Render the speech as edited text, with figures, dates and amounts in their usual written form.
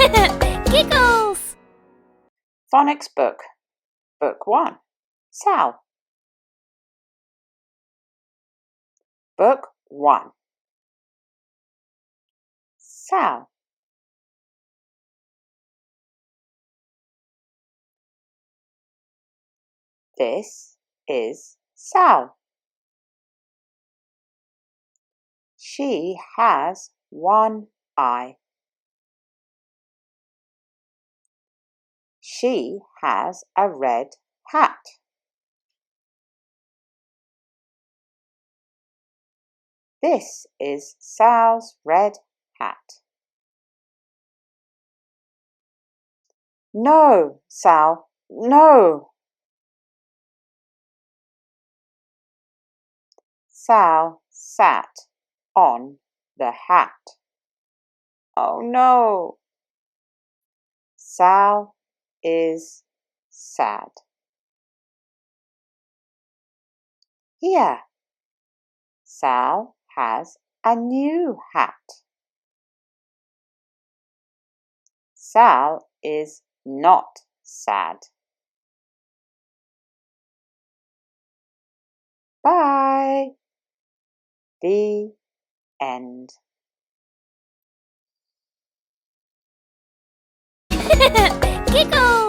Giggles! Phonics book. Book 1. Sal. Book 1. Sal. This is Sal. She has one eye. She has a red hat. This is Sal's red hat. No, Sal, no. Sal sat on the hat. Oh no. Sal is sad. Here, Sal has a new hat. Sal is not sad. Bye. The end. Giggles!